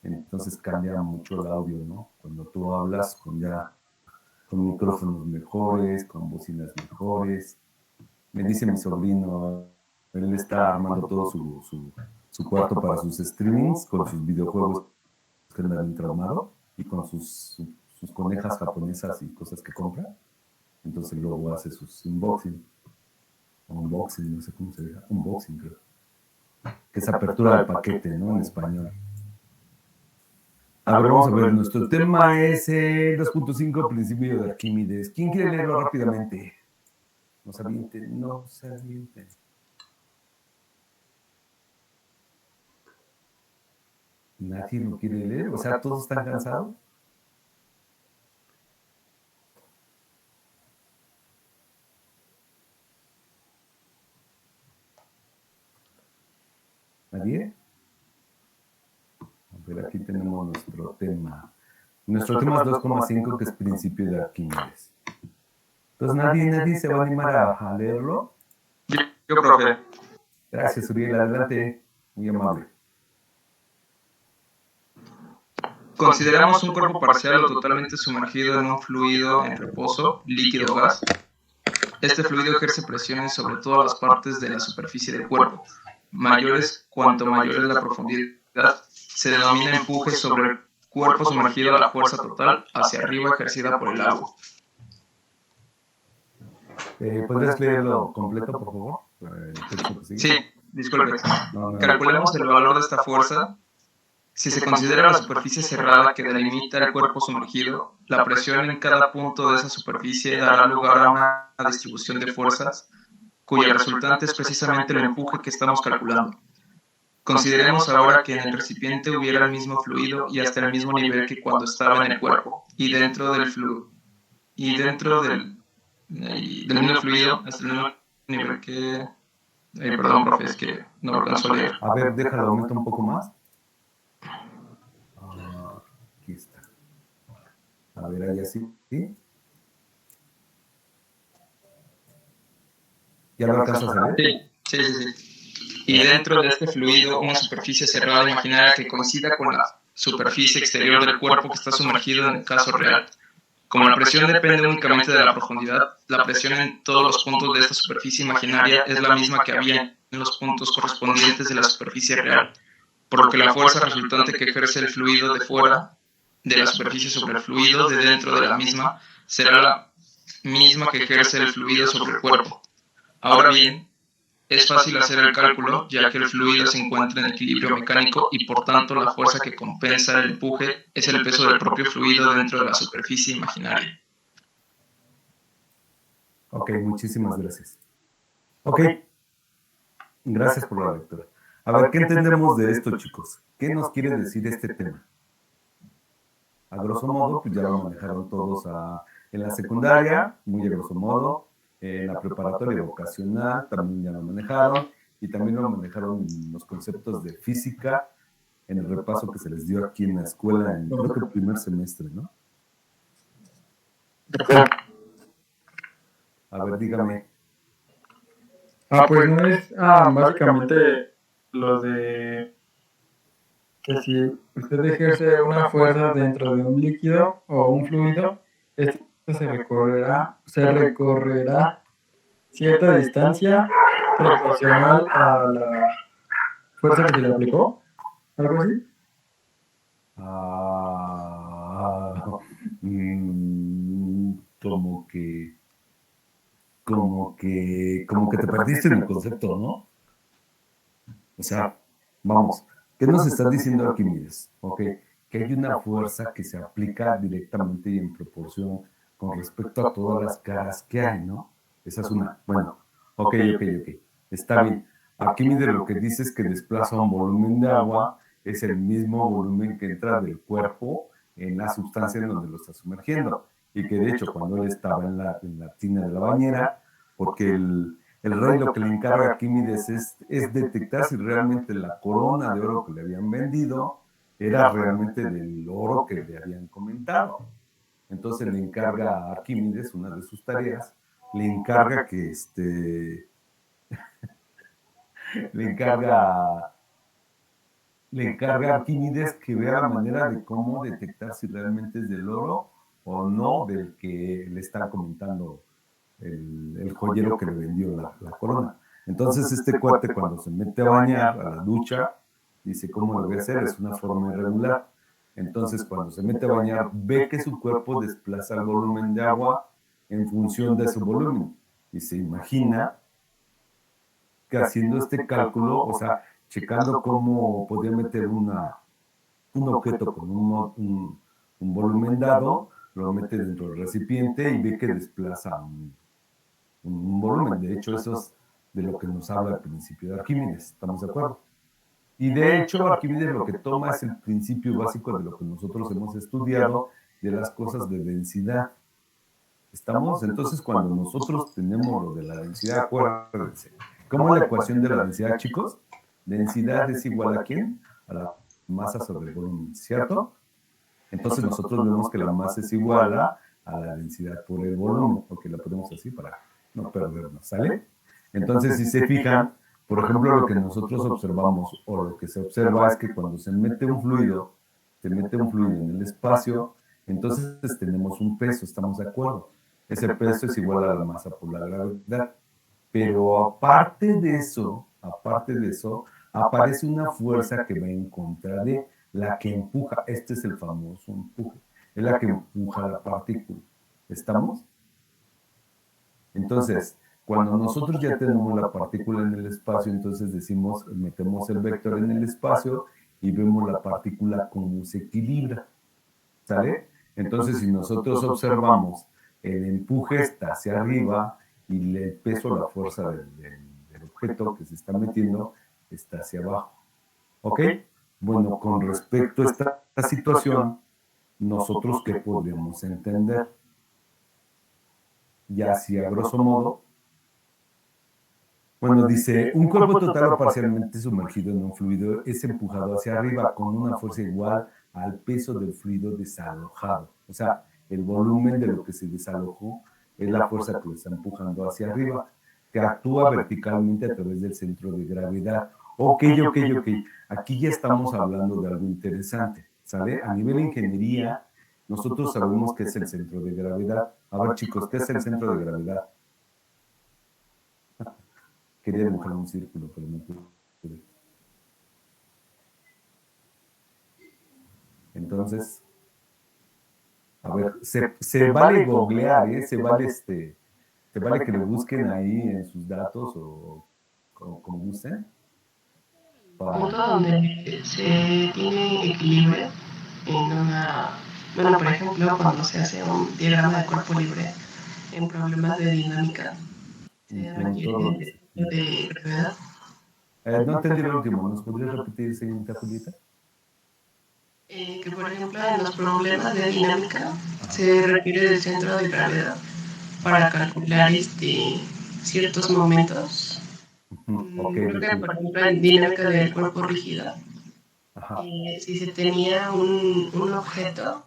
entonces cambia mucho el audio, ¿no? Cuando tú hablas con micrófonos mejores, con bocinas mejores. Me dice mi sobrino, él está armando todo su cuarto para sus streamings, con sus videojuegos que anda bien traumado, y con sus conejas japonesas y cosas que compra. Entonces luego hace sus unboxing, no sé cómo se diga, unboxing creo, que es apertura de paquete, ¿no? En español. A ver, vamos a ver, nuestro tema es el 2.5 principio de Arquímedes. ¿Quién quiere leerlo rápidamente? No se avienten, no se avienten. Nadie lo quiere leer, o sea, todos están cansados. ¿Nadie? A ver, aquí tenemos nuestro tema. Nuestro tema es 2.5, que es principio de Arquímedes. Entonces, nadie se va a animar a leerlo. Yo, profe. Gracias, Uriel. Adelante. Muy amable. Consideramos un cuerpo parcial o totalmente sumergido en un fluido en reposo, líquido o gas. Este fluido ejerce presiones sobre todas las partes de la superficie del cuerpo. Mayores cuanto mayor es la profundidad, se denomina empuje sobre el cuerpo sumergido a la fuerza total hacia arriba ejercida por el agua. ¿Podrías leerlo completo, por favor? Sí, disculpe. Calculemos el valor de esta fuerza. Si se considera la superficie cerrada que delimita el cuerpo sumergido, la presión en cada punto de esa superficie dará lugar a una distribución de fuerzas cuya resultante es precisamente el empuje que estamos calculando. Consideremos ahora que en el recipiente hubiera el mismo fluido y hasta el mismo nivel que cuando estaba en el cuerpo, y dentro del mismo fluido hasta el mismo nivel que... perdón, profe, es que no lo alcanzo a leer. A ver, déjalo, aumenta un poco más. Aquí está. A ver, ahí así. ¿Sí? ¿Ya lo alcanzas a ver? Sí. Y dentro de este fluido, una superficie cerrada imaginaria que coincida con la superficie exterior del cuerpo que está sumergido en el caso real. Como la presión depende únicamente de la profundidad, la presión en todos los puntos de esta superficie imaginaria es la misma que había en los puntos correspondientes de la superficie real, por lo que la fuerza resultante que ejerce el fluido de fuera de la superficie sobre el fluido de dentro de la misma será la misma que ejerce el fluido sobre el cuerpo. Ahora bien, es fácil hacer el cálculo, ya que el fluido se encuentra en equilibrio mecánico y por tanto la fuerza que compensa el empuje es el peso del propio fluido dentro de la superficie imaginaria. Ok, muchísimas gracias. Ok, gracias por la lectura. A ver, ¿qué entendemos de esto, chicos? ¿Qué nos quiere decir este tema? A grosso modo, pues ya lo manejaron todos en la secundaria, muy a grosso modo, en la preparatoria vocacional también ya lo manejaron, y también lo manejaron los conceptos de física en el repaso que se les dio aquí en la escuela, en creo que el primer semestre, ¿no? A ver, dígame. Pues no es básicamente lo de que si usted ejerce una fuerza dentro de un líquido o un fluido, este se recorrerá cierta distancia proporcional a la fuerza que se le aplicó, algo así. Como que te perdiste en el concepto, ¿no? O sea, vamos, ¿qué nos está diciendo Arquímedes? Ok, que hay una fuerza que se aplica directamente y en proporción con respecto a todas las caras que hay, ¿no? Esa es una. Bueno, ok. Está bien. Arquímedes lo que dice es que desplaza un volumen de agua, es el mismo volumen que entra del cuerpo en la sustancia en donde lo está sumergiendo. Y que de hecho, cuando él estaba en la tina de la bañera, porque el rey lo que le encarga a Arquímedes es detectar si realmente la corona de oro que le habían vendido era realmente del oro que le habían comentado. Entonces le encarga a Arquímedes, una de sus tareas, le encarga que le encarga le encarga a Arquímedes que vea la manera de cómo detectar si realmente es del oro o no del que le está comentando el joyero que le vendió la corona. Entonces este cuate cuando se mete a bañar a la ducha, dice, ¿cómo lo voy a hacer? Es una forma irregular. Entonces cuando se mete a bañar, ve que su cuerpo desplaza el volumen de agua en función de su volumen. Y se imagina que haciendo este cálculo, o sea, checando cómo podía meter un objeto con un volumen dado, lo mete dentro del recipiente y ve que desplaza un volumen. De hecho, eso es de lo que nos habla el principio de Arquímedes, ¿estamos de acuerdo? Y de hecho, Arquímedes lo que toma es el principio básico de lo que nosotros hemos estudiado de las cosas de densidad. ¿Estamos? Entonces, cuando nosotros tenemos lo de la densidad, acuérdense, ¿cómo es la ecuación de la densidad, chicos? Densidad es igual a ¿quién? A la masa sobre el volumen, ¿cierto? Entonces nosotros vemos que la masa es igual a la densidad por el volumen, porque la ponemos así para no perdernos, ¿sale? Entonces, si se fijan, por ejemplo, lo que nosotros observamos o lo que se observa es que cuando se mete un fluido, en el espacio, entonces tenemos un peso, ¿estamos de acuerdo? Ese peso es igual a la masa por la gravedad. Pero aparte de eso, aparece una fuerza que va en contra de la que empuja. Este es el famoso empuje. Es la que empuja la partícula. ¿Estamos? Entonces, cuando nosotros ya tenemos la partícula en el espacio, entonces decimos, metemos el vector en el espacio y vemos la partícula cómo se equilibra. ¿Sale? Entonces, si nosotros observamos el empuje está hacia arriba y el peso, la fuerza del objeto que se está metiendo está hacia abajo. ¿Ok? Bueno, con respecto a esta situación, nosotros qué podemos entender. Ya así a grosso modo, bueno, dice, un cuerpo total o parcialmente sumergido en un fluido es empujado hacia arriba con una fuerza igual al peso del fluido desalojado. O sea, el volumen de lo que se desalojó es la fuerza que lo está empujando hacia arriba, que actúa verticalmente a través del centro de gravedad. Ok. Aquí ya estamos hablando de algo interesante, ¿sale? A nivel de ingeniería, nosotros sabemos qué es el centro de gravedad. A ver, chicos, ¿qué es el centro de gravedad? Quería dibujar un círculo, pero no pude. Entonces, a ver, se vale googlear, ¿eh? Se vale que lo busquen ahí en sus datos o como gusten. Punto donde se tiene equilibrio en una... Bueno, por ejemplo, cuando se hace un diagrama de cuerpo libre en problemas de dinámica, se requiere de gravedad. No entendí lo último, ¿nos podrías repetir, señorita Julieta? Que por ejemplo en los problemas de dinámica se requiere del centro de gravedad para calcular ciertos momentos. Creo que por ejemplo en dinámica del cuerpo rígido, si se tenía un objeto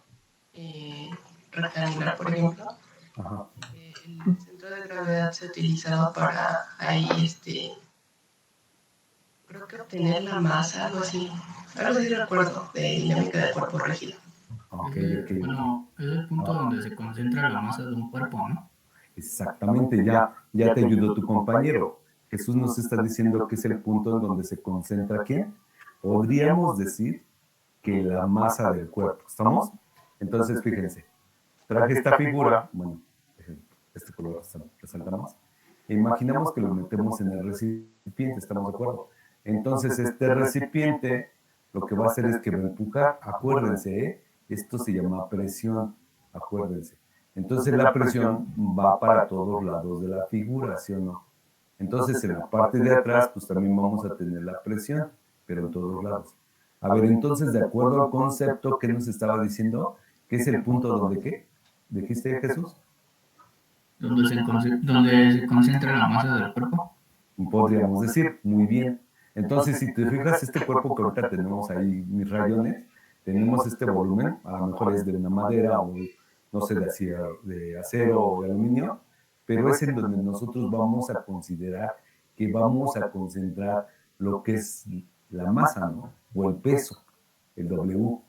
rectangular, por ejemplo, el centro de gravedad se utilizaba para ahí, creo que obtener la masa, algo así recuerdo de dinámica del cuerpo rígido. Bueno, es el punto donde se concentra la masa de un cuerpo, ¿no? Exactamente, ya te ayudó tu compañero. Jesús nos está diciendo que es el punto en donde se concentra ¿quién? Podríamos decir que la masa del cuerpo. ¿Estamos? Entonces, fíjense, traje esta figura, bueno, este color resalta más. Imaginamos que lo metemos en el recipiente, ¿estamos de acuerdo? Entonces, este recipiente lo que va a hacer es que va a empujar, acuérdense, esto se llama presión, acuérdense. Entonces la presión va para todos lados de la figura, ¿sí o no? Entonces en la parte de atrás, pues también vamos a tener la presión, pero en todos lados. A ver, entonces, de acuerdo al concepto que nos estaba diciendo, ¿qué es el punto donde qué? ¿Dijiste, Jesús? Donde se concentra la masa del cuerpo. Podríamos decir, muy bien. Entonces, si te fijas, este cuerpo que ahorita tenemos ahí, mis rayones, tenemos este volumen, a lo mejor es de una madera o, no sé, de acero o de aluminio, pero es en donde nosotros vamos a considerar que vamos a concentrar lo que es la masa, ¿no? O el peso, el W,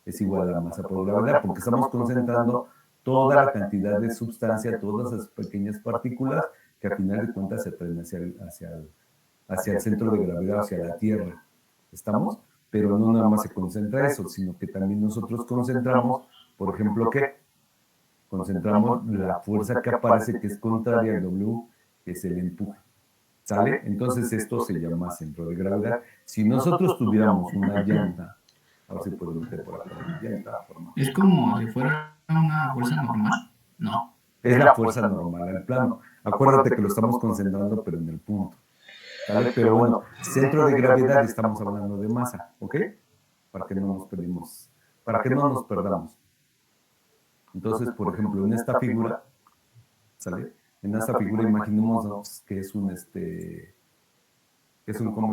es igual a la masa por gravedad, porque estamos concentrando toda la cantidad de sustancia, todas esas pequeñas partículas que al final de cuentas se traen hacia el centro de gravedad, hacia la Tierra. ¿Estamos? Pero no nada más se concentra eso, sino que también nosotros concentramos, por ejemplo, ¿qué? Concentramos la fuerza que aparece, que es contraria al W, que es el empuje. ¿Sale? Entonces esto se llama centro de gravedad. Si nosotros tuviéramos una llanta, a ver si puedo meter por acá una llanta. Es como si fuera una fuerza normal. No. Es la fuerza normal al plano. Acuérdate que lo estamos concentrando, pero en el punto. ¿Sale? Pero bueno, centro de gravedad estamos hablando de masa, ¿ok? Para que no nos perdimos, para que no nos perdamos. Entonces, por ejemplo, en esta figura, ¿sale? En esta figura imaginemos que es ¿cómo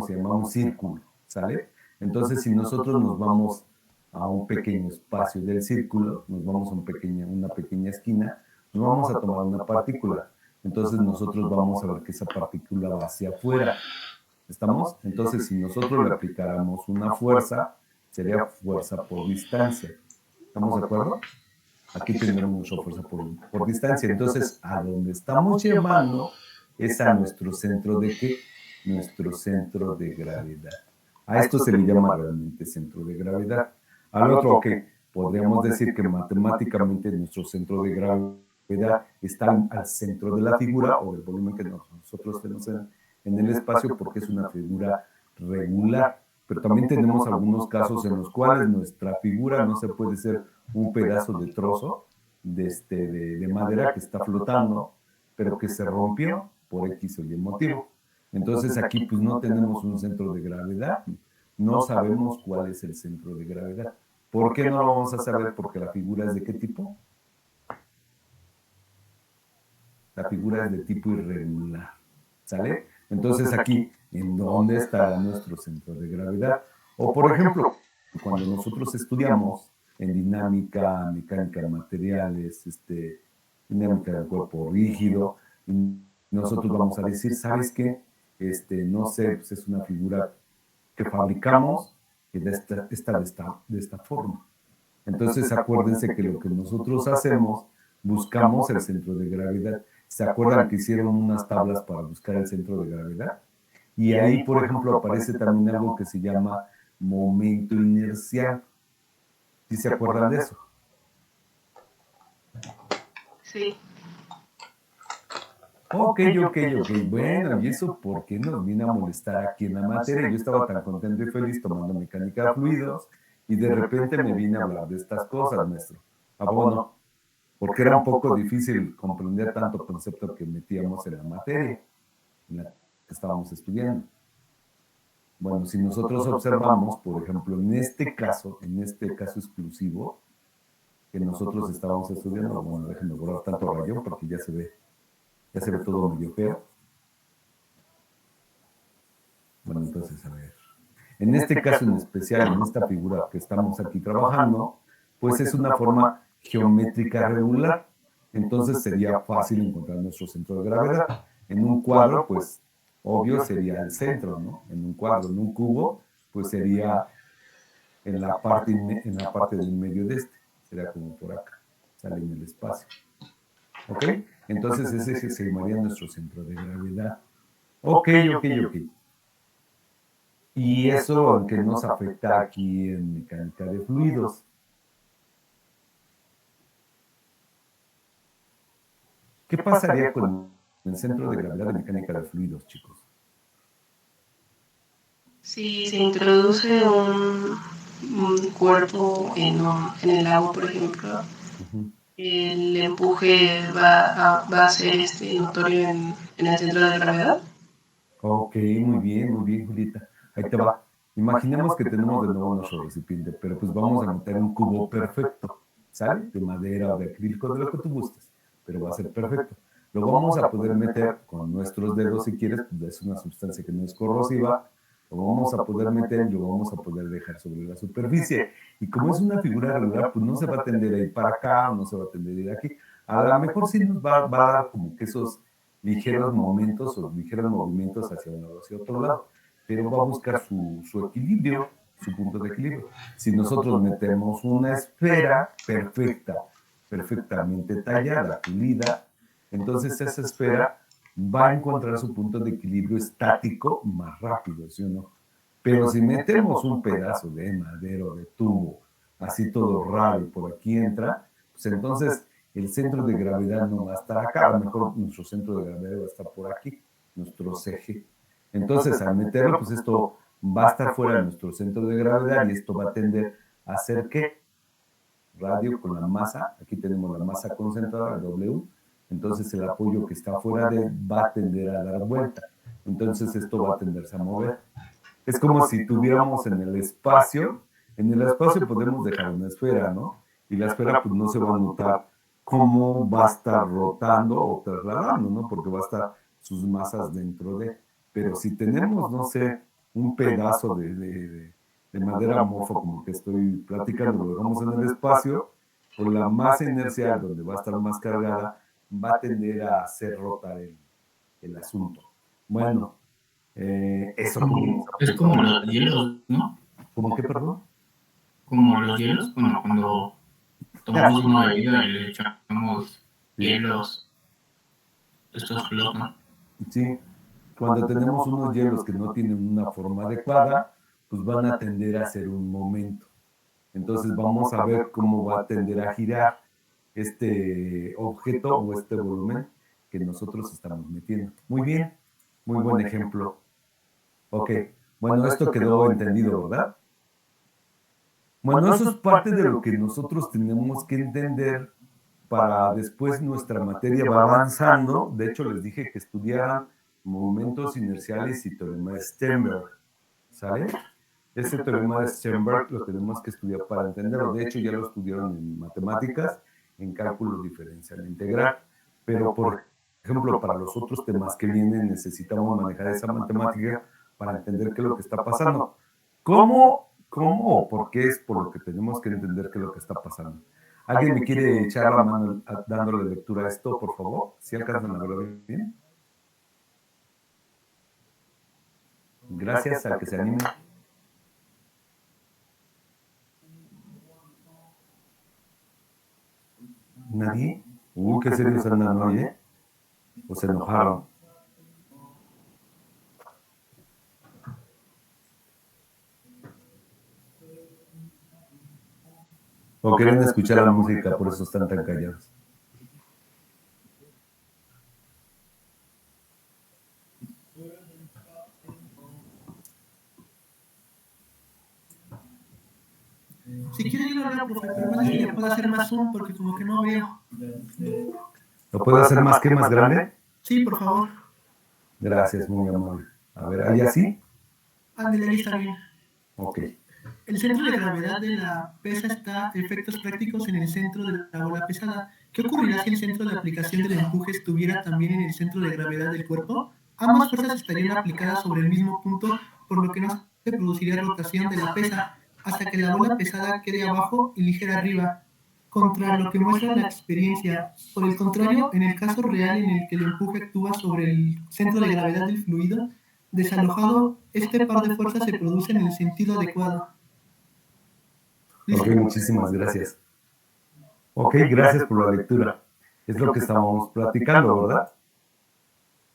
se llama? Un círculo, ¿sale? Entonces, si nosotros nos vamos a un pequeño espacio del círculo, nos vamos a una pequeña esquina, nos vamos a tomar una partícula. Entonces, nosotros vamos a ver que esa partícula va hacia afuera. ¿Estamos? Entonces, si nosotros le aplicáramos una fuerza, sería fuerza por distancia. ¿Estamos de acuerdo? Aquí tendremos nuestra fuerza por distancia. Entonces, a donde estamos llevando es a nuestro centro de ¿qué? Nuestro centro de gravedad. A esto se le llama realmente centro de gravedad. Al otro, ¿qué? Podríamos decir que matemáticamente nuestro centro de gravedad está al centro de la figura o del volumen que nosotros tenemos en el espacio, porque es una figura regular. Pero también tenemos algunos casos en los cuales nuestra figura no se puede ser un pedazo de trozo de madera que está flotando, pero que se rompió por X o Y motivo. Entonces aquí pues no tenemos un centro de gravedad, no sabemos cuál es el centro de gravedad. ¿Por qué no lo vamos a saber? Porque la figura es de qué tipo. La figura es de tipo irregular, ¿sale? Entonces aquí, ¿en dónde está nuestro centro de gravedad? O por ejemplo, cuando nosotros estudiamos en dinámica, mecánica de materiales, dinámica del cuerpo rígido, nosotros vamos a decir, ¿sabes qué? No sé, pues es una figura que fabricamos que está de esta forma. Entonces acuérdense que lo que nosotros hacemos, buscamos el centro de gravedad. ¿Se acuerdan que hicieron unas tablas para buscar el centro de gravedad? Y ahí, por ejemplo, aparece también algo que se llama momento inercial. ¿Sí se acuerdan de eso? Sí. Ok. Bueno, ¿y eso por qué nos viene a molestar aquí en la materia? Yo estaba tan contento y feliz tomando mecánica de fluidos y de repente me vine a hablar de estas cosas, maestro. Ah, bueno, porque era un poco difícil comprender tanto concepto que metíamos en la materia en la que estábamos estudiando. Bueno, si nosotros observamos, por ejemplo, en este caso exclusivo que nosotros estábamos estudiando, bueno, déjenme borrar tanto rayón porque ya se ve todo medio feo. Bueno, entonces, a ver. En este caso en especial, en esta figura que estamos aquí trabajando, pues es una forma geométrica regular. Entonces sería fácil encontrar nuestro centro de gravedad. En un cuadro, pues, obvio sería el centro, ¿no? En un cuadro, en un cubo, pues sería en la parte del medio de este. Sería como por acá, sale en el espacio. ¿Ok? Entonces ese se llamaría nuestro centro de gravedad. Ok. Y eso, aunque nos afecta aquí en mecánica de fluidos. ¿Qué pasaría con el centro de gravedad de mecánica de fluidos, chicos? Si se introduce un cuerpo en el agua, por ejemplo, el empuje va a ser notorio en el centro de gravedad. Ok, muy bien, Julieta. Ahí te va. Imaginemos que tenemos de nuevo nuestro recipiente, pero pues vamos a meter un cubo perfecto, ¿sale? De madera o de acrílico, de lo que tú gustes, pero va a ser perfecto. Lo vamos a poder meter con nuestros dedos si quieres, pues es una sustancia que no es corrosiva, lo vamos a poder meter y lo vamos a poder dejar sobre la superficie. Y como es una figura regular, pues no se va a tender a ir para acá, no se va a tender a ir aquí. A lo mejor sí nos va a dar como que esos ligeros momentos o ligeros movimientos hacia un lado, hacia otro lado. pero va a buscar su equilibrio, su punto de equilibrio. Si nosotros metemos una esfera perfectamente tallada, pulida, entonces esa esfera va a encontrar su punto de equilibrio estático más rápido, ¿sí o no? Pero si metemos un pedazo de madera o de tubo, así todo raro, y por aquí entra, pues entonces el centro de gravedad no va a estar acá, a lo mejor nuestro centro de gravedad va a estar por aquí, nuestro eje. Entonces, al meterlo, pues esto va a estar fuera de nuestro centro de gravedad y esto va a tender a hacer que radio con la masa, aquí tenemos la masa concentrada, W, entonces el apoyo que está fuera de va a tender a dar vuelta. Entonces esto va a tenderse a mover. Es como si tuviéramos en el espacio podemos dejar una esfera, ¿no? Y la esfera pues no se va a notar cómo va a estar rotando o trasladando, ¿no? Porque va a estar sus masas dentro de. Pero si tenemos, no sé, un pedazo de madera amorfa, como que estoy platicando, lo dejamos en el espacio, por la masa inercial, donde va a estar más cargada, va a tender a hacer rotar el asunto. Bueno, eso Es como los hielos, ¿no? ¿Cómo qué, perdón? Como los hielos, bueno, cuando tomamos una bebida y le echamos hielos, estos flotan. Sí, cuando tenemos unos hielos que no tienen una forma adecuada, pues van a tender a ser un momento. Entonces vamos a ver cómo va a tender a girar este objeto o este volumen que nosotros estamos metiendo. Muy bien, muy buen ejemplo. Ok, bueno, esto quedó entendido, ¿verdad? Bueno, eso es parte de lo que nosotros tenemos que entender para después nuestra materia va avanzando. De hecho, les dije que estudiaran momentos inerciales y teorema de Sternberg, ¿sale? Ese teorema de Sternberg lo tenemos que estudiar para entenderlo. De hecho, ya lo estudiaron en matemáticas, en cálculo diferencial integral. Pero, por ejemplo, para los otros temas que vienen, necesitamos manejar esa matemática para entender qué es lo que está pasando. ¿Cómo o por qué es por lo que tenemos que entender qué es lo que está pasando? ¿Alguien me quiere echar la mano dándole lectura a esto, por favor? ¿Si alcanzan a verlo bien? Gracias al que se anime. ¿Nadie? Uy, qué serios andan hoy, ¿eh? ¿O se enojaron? ¿O quieren escuchar la música, por eso están tan callados? Si quiere yo lo hablo, profe, pero más que le puedo hacer más zoom porque como que no veo. ¿Lo puedo hacer más que más grande? Sí, por favor. Gracias, muy amable. A ver, ¿ahí así? Ándale, ahí está bien. Ok. El centro de gravedad de la pesa está, efectos prácticos, en el centro de la bola pesada. ¿Qué ocurrirá si el centro de aplicación del empuje estuviera también en el centro de gravedad del cuerpo? Ambas fuerzas estarían aplicadas sobre el mismo punto, por lo que no se produciría rotación de la pesa hasta que la bola pesada quede abajo y ligera arriba, contra lo que muestra la experiencia. Por el contrario, en el caso real en el que el empuje actúa sobre el centro de gravedad del fluido desalojado, este par de fuerzas se produce en el sentido adecuado. Ok, muchísimas gracias. Ok, gracias por la lectura. Es lo que estábamos platicando, ¿verdad?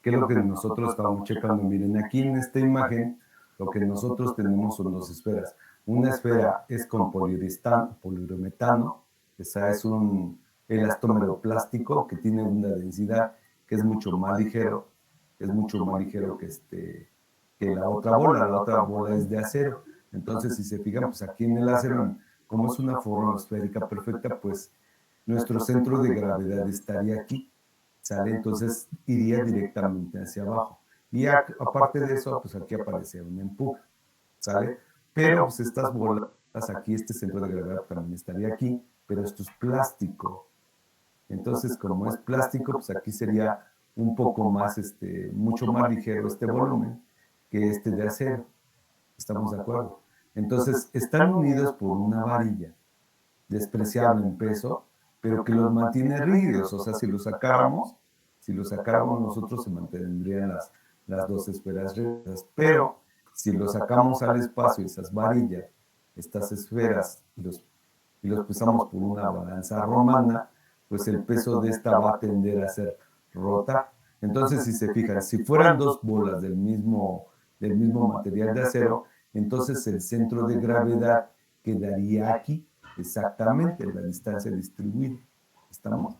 ¿Qué es lo que nosotros estábamos checando? Miren, aquí en esta imagen, lo que nosotros tenemos son dos esferas. Una esfera es con poliuretano, esa es un elastómero plástico que tiene una densidad que es mucho más ligero, que la otra bola es de acero. Entonces, si se fijan, pues aquí en el acero, como es una forma esférica perfecta, pues nuestro centro de gravedad estaría aquí, ¿sale? Entonces iría directamente hacia abajo. Y aparte de eso, pues aquí aparece un empuje, ¿sale? Pero pues estas bolas aquí, este centro de gravedad también estaría aquí, pero esto es plástico. Entonces, como es plástico, pues aquí sería un poco más, mucho más ligero este volumen que este de acero. ¿Estamos de acuerdo? Entonces, están unidos por una varilla despreciable en peso, pero que los mantiene rígidos. O sea, si los sacáramos nosotros se mantendrían las dos esferas rígidas. Pero Si lo sacamos al espacio, esas varillas, estas esferas, y los pesamos por una balanza romana, pues el peso de esta va a tender a ser rotar. Entonces, si se fijan, si fueran dos bolas del mismo material de acero, entonces el centro de gravedad quedaría aquí, exactamente en la distancia distribuida. ¿Estamos?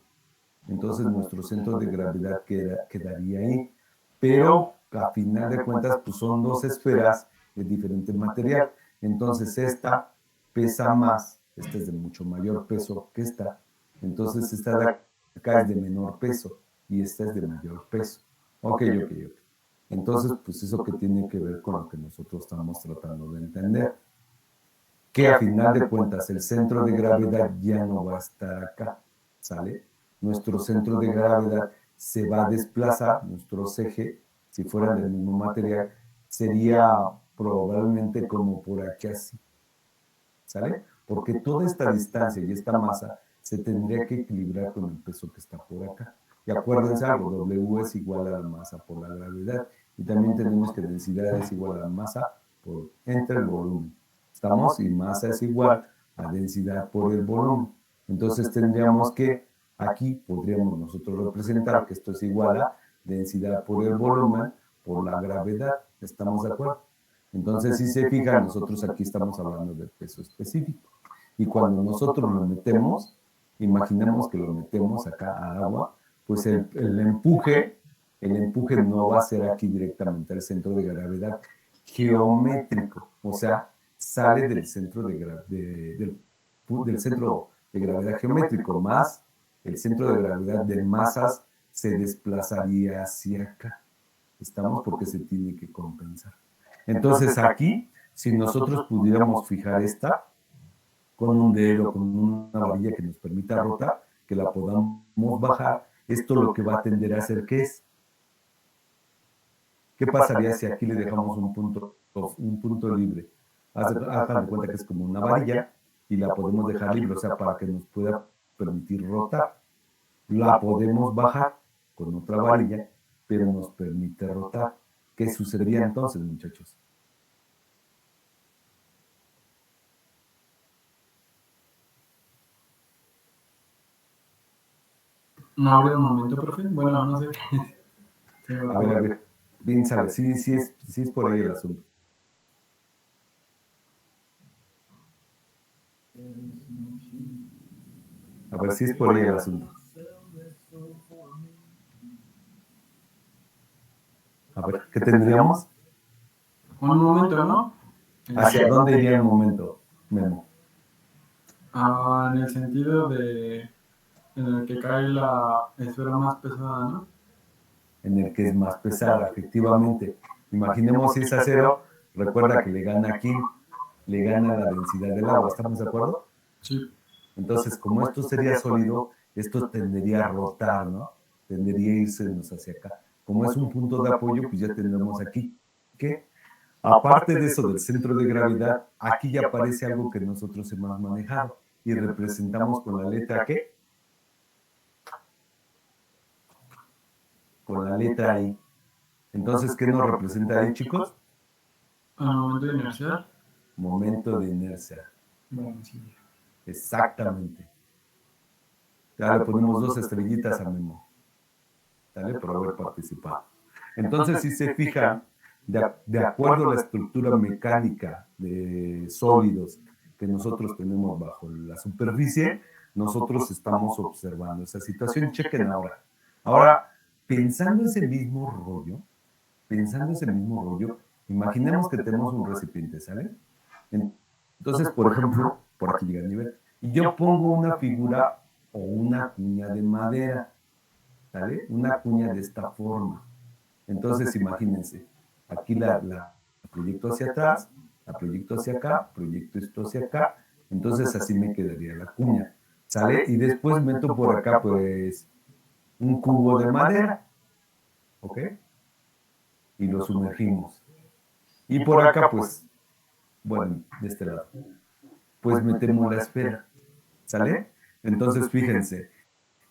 Entonces nuestro centro de gravedad quedaría ahí. Pero a final de cuentas, pues son dos esferas de diferente material. Entonces esta pesa más, esta es de mucho mayor peso que esta. Entonces esta de acá es de menor peso y esta es de mayor peso. Ok. Entonces, pues eso que tiene que ver con lo que nosotros estamos tratando de entender. Que a final de cuentas el centro de gravedad ya no va a estar acá, ¿sale? Nuestro centro de gravedad se va a desplazar, nuestros ejes, si fueran del mismo material, sería probablemente como por aquí así, ¿sale? Porque toda esta distancia y esta masa se tendría que equilibrar con el peso que está por acá. Y acuérdense algo, W es igual a la masa por la gravedad. Y también tenemos que densidad es igual a la masa entre el volumen. ¿Estamos? Y masa es igual a densidad por el volumen. Entonces tendríamos que, aquí podríamos nosotros representar que esto es igual a densidad por el volumen por la gravedad. ¿Estamos de acuerdo? Entonces, si se fijan, nosotros aquí estamos hablando de peso específico. Y cuando nosotros lo metemos, imaginemos que lo metemos acá a agua, pues el empuje no va a ser aquí directamente al centro de gravedad geométrico, o sea, sale del centro del centro de gravedad geométrico, más el centro de gravedad de masas se desplazaría hacia acá. Estamos porque se tiene que compensar. Entonces aquí, si nosotros pudiéramos fijar esta con un dedo, con una varilla que nos permita rotar, que la podamos bajar, esto lo que va a tender a hacer, ¿qué es? ¿Qué pasaría si aquí le dejamos un punto libre? Hagan de cuenta que es como una varilla y la podemos dejar libre, o sea, para que nos pueda permitir rotar. La podemos bajar con otra varilla, pero nos permite rotar. ¿Qué sucedería entonces, muchachos? No habría un momento, profe. Bueno, no sé. A ver, bien sabe, sí es por ahí el asunto. A ver si es por ahí el asunto. A ver, ¿qué tendríamos? Un momento, ¿no? ¿Hacia dónde iría el momento, Memo? En el sentido de en el que cae la esfera más pesada, ¿no? En el que es más pesada, efectivamente. Imaginemos si es acero, recuerda que le gana aquí, le gana la densidad del agua, ¿estamos de acuerdo? Sí. Entonces, como esto sería sólido, esto tendería a rotar, ¿no? Tendería a irse hacia acá. Como es un punto de apoyo, pues ya tendremos aquí que, aparte de eso del centro de gravedad, aquí ya aparece algo que nosotros hemos manejado y representamos con la letra ¿qué? Con la letra I. Entonces, ¿qué nos representa ahí, chicos? Momento de inercia. Momento de inercia. Bueno, sí. Exactamente. Ya le ponemos 2 estrellitas a Memo. ¿Sale? Por haber participado. Entonces, si se fijan, de acuerdo a la estructura mecánica de sólidos que nosotros tenemos bajo la superficie, nosotros estamos observando esa situación. Chequen ahora. Ahora, pensando ese mismo rollo, imaginemos que tenemos un recipiente, ¿sale? Entonces, por ejemplo, por aquí llega el nivel, y yo pongo una figura o una cuña de madera, ¿sale? Una cuña de esta forma. Entonces, imagínense, aquí la proyecto hacia atrás, la proyecto hacia acá, proyecto esto hacia acá, entonces así me quedaría la cuña, ¿sale? Y después meto por acá, pues, un cubo de madera, ¿ok? Y lo sumergimos. Y por acá, pues, bueno, de este lado, pues metemos la esfera, ¿sale? Entonces, fíjense,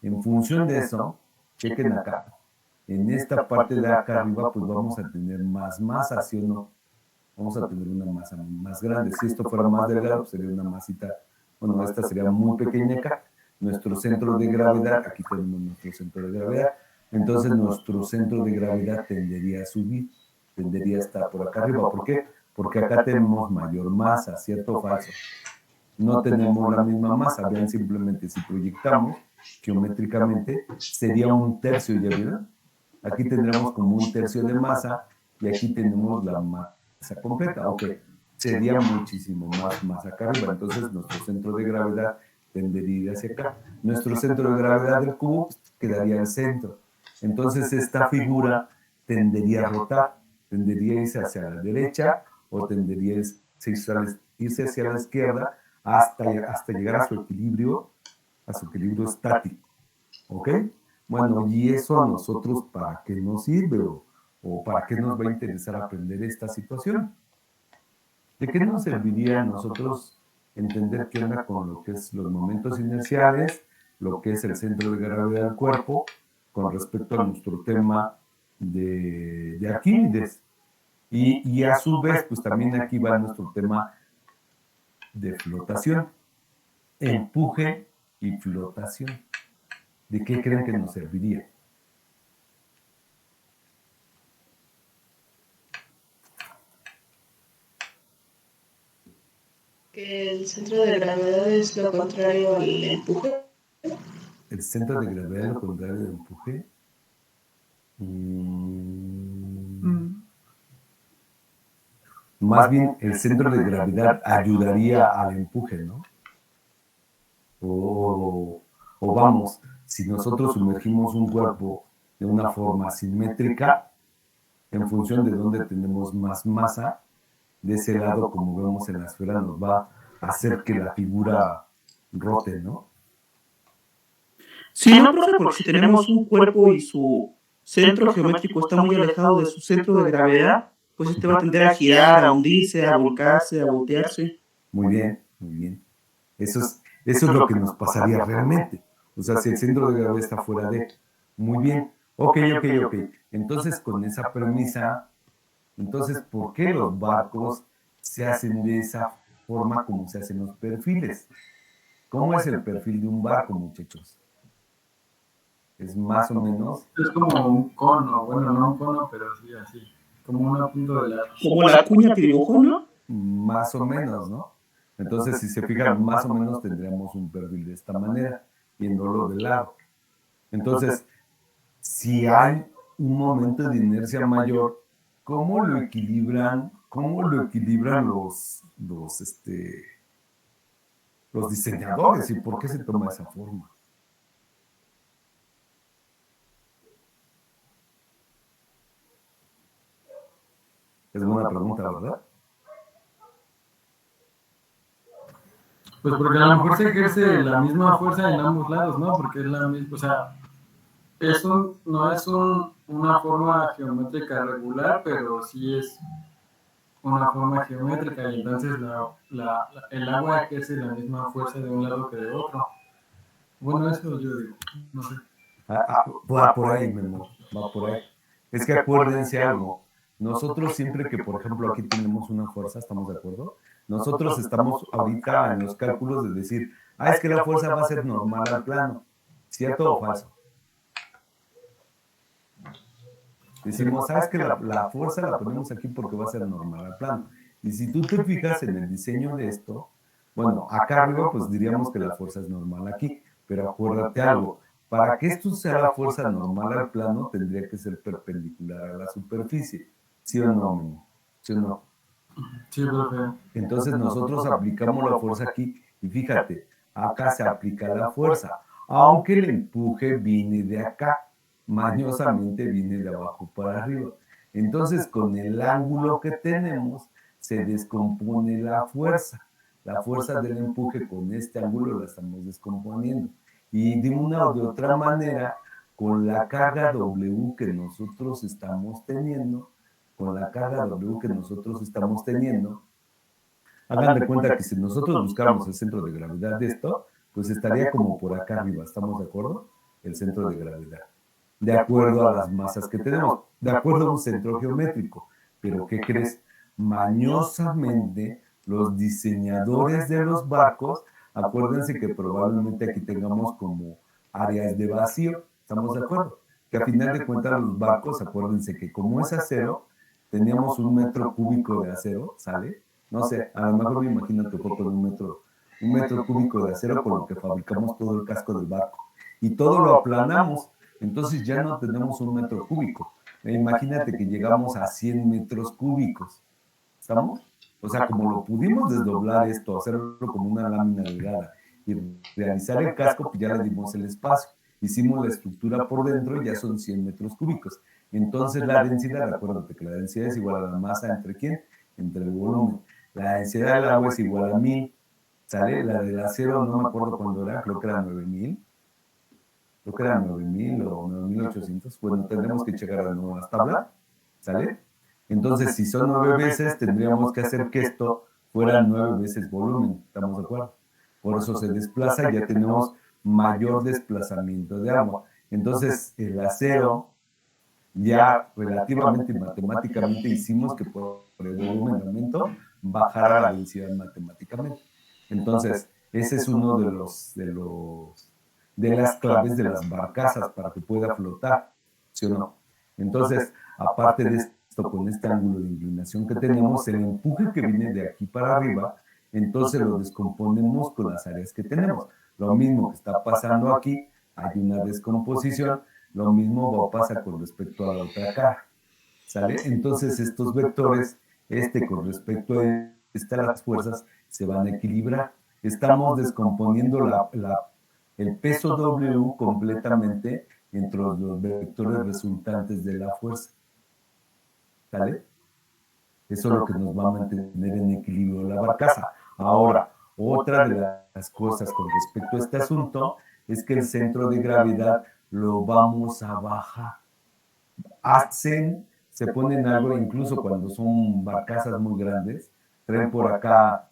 en función de eso, chequen acá, en esta parte de acá arriba, pues vamos a tener más masa, ¿sí o no? vamos a tener una masa más grande. Si esto fuera más delgado, pues sería una masita, bueno, esta sería muy pequeña acá. Nuestro centro de gravedad, aquí tenemos nuestro centro de gravedad, entonces nuestro centro de gravedad tendería a subir, tendería a estar por acá arriba. ¿Por qué? Porque acá tenemos mayor masa, ¿cierto o falso? No tenemos la misma masa, vean simplemente si proyectamos geométricamente, sería un tercio, ¿ya vieron? Aquí tendríamos como un tercio de masa y aquí tenemos la masa completa, ok, sería muchísimo más masa acá arriba, entonces nuestro centro de gravedad tendería hacia acá. Nuestro centro de gravedad del cubo quedaría al centro. Entonces esta figura tendería a rotar, tendería a irse hacia la derecha o tendería a irse hacia la izquierda hasta llegar a su equilibrio estático. ¿Ok? Bueno, ¿y eso a nosotros para qué nos sirve o para qué nos va a interesar aprender esta situación? ¿De qué nos serviría a nosotros entender qué onda con lo que es los momentos inerciales, lo que es el centro de gravedad del cuerpo, con respecto a nuestro tema de Arquímedes? Y a su vez, pues también aquí va nuestro tema de flotación, empuje y flotación. ¿De qué creen que nos serviría? Que el centro de gravedad es lo contrario al empuje. El centro de gravedad es lo contrario del empuje. Más bien, el centro de gravedad ayudaría al empuje, ¿no? O vamos, si nosotros sumergimos un cuerpo de una forma simétrica, en función de dónde tenemos más masa, de ese lado, como vemos en la esfera, nos va a hacer que la figura rote, ¿no? Sí, no, profe, porque si tenemos un cuerpo y su centro geométrico está muy alejado de su centro de gravedad, pues este va a tender a girar, a hundirse, a volcarse, a voltearse. Muy bien, muy bien. Eso es lo que nos pasaría realmente. O sea, si el centro de gravedad está fuera de... Muy bien. Ok. Entonces, con esa premisa, entonces, ¿por qué los barcos se hacen de esa forma como se hacen los perfiles? ¿Cómo es el perfil de un barco, muchachos? Es más o menos... Es como un cono, bueno, no un cono, pero sí así, como una punta de lápiz. Como la cuña que dibujó, ¿no? Más o menos, ¿no? Entonces, si se fijan, más o menos tendríamos un perfil de esta manera, viéndolo de lado. Entonces, si hay un momento de inercia mayor, ¿cómo lo equilibran los diseñadores y por qué se toma esa forma? Es buena pregunta, ¿verdad? Pues porque a lo mejor se ejerce la misma fuerza en ambos lados, ¿no? Porque es la misma, o sea, no es una forma geométrica regular, pero sí es una forma geométrica y entonces el agua ejerce la misma fuerza de un lado que de otro. Bueno, eso yo digo, no sé. Va por ahí, Memo, va por ahí. Es que acuérdense algo, nosotros siempre que, por ejemplo, aquí tenemos una fuerza, ¿estamos de acuerdo? Nosotros estamos ahorita en los cálculos de decir, es que la fuerza va a ser normal al plano, ¿cierto o falso? Decimos, ¿sabes que la fuerza la ponemos aquí porque va a ser normal al plano? Y si tú te fijas en el diseño de esto, bueno, acá arriba pues diríamos que la fuerza es normal aquí, pero acuérdate algo, para que esto sea la fuerza normal al plano tendría que ser perpendicular a la superficie, ¿sí o no, Memo? ¿Sí o no? Sí, profe. Entonces nosotros aplicamos la fuerza aquí y fíjate, acá se aplica la fuerza, aunque el empuje viene de acá, mañosamente viene de abajo para arriba. Entonces con el ángulo que tenemos se descompone la fuerza del empuje con este ángulo la estamos descomponiendo. Y de una o de otra manera, con la carga W que nosotros estamos teniendo, hagan de cuenta que si nosotros buscáramos el centro de gravedad de esto, pues estaría como por acá arriba, ¿estamos de acuerdo? El centro de gravedad. De acuerdo a las masas que tenemos, de acuerdo a un centro geométrico. Pero ¿qué crees? mañosamente los diseñadores de los barcos, acuérdense que probablemente aquí tengamos como áreas de vacío, ¿estamos de acuerdo? Que a final de cuentas los barcos, acuérdense que como es acero, teníamos 1 metro cúbico de acero, ¿sale? No sé, a lo mejor me imagino que fue con 1 metro cúbico de acero con lo que fabricamos todo el casco del barco. Y todo lo aplanamos, entonces ya no tenemos 1 metro cúbico. Imagínate que llegamos a 100 metros cúbicos, ¿estamos? O sea, como lo pudimos desdoblar esto, hacerlo como una lámina delgada y realizar el casco, pues ya le dimos el espacio. Hicimos la estructura por dentro y ya son 100 metros cúbicos. Entonces la densidad, acuérdate que la densidad es igual a la masa entre ¿quién? Entre el volumen. La densidad del agua es igual a 1000, ¿sale? La del acero no me acuerdo cuándo era, creo que era 9000. Creo que era 9000 o 9800. Bueno, tendremos que checar de nuevo las tablas, ¿sale? Entonces, si son 9 veces, tendríamos que hacer que esto fuera 9 veces volumen, ¿estamos de acuerdo? Por eso se desplaza y ya tenemos mayor desplazamiento de agua. Entonces, el acero ya relativamente y matemáticamente hicimos que por el volumen de aumento bajara la densidad matemáticamente. Entonces, ese es uno de las claves de las barcazas para que pueda flotar, ¿sí o no? Entonces, aparte de esto, con este ángulo de inclinación que tenemos, el empuje que viene de aquí para arriba, entonces lo descomponemos con las áreas que tenemos. Lo mismo que está pasando aquí, hay una descomposición, lo mismo va a pasar con respecto a la otra cara, ¿sale? Entonces estos vectores, con respecto a las fuerzas, se van a equilibrar. Estamos descomponiendo el peso W completamente entre los vectores resultantes de la fuerza, ¿sale? Eso es lo que nos va a mantener en equilibrio la barcaza. Ahora, otra de las cosas con respecto a este asunto es que el centro de gravedad lo vamos a bajar. Se ponen algo, incluso cuando son barcazas muy grandes, traen por acá,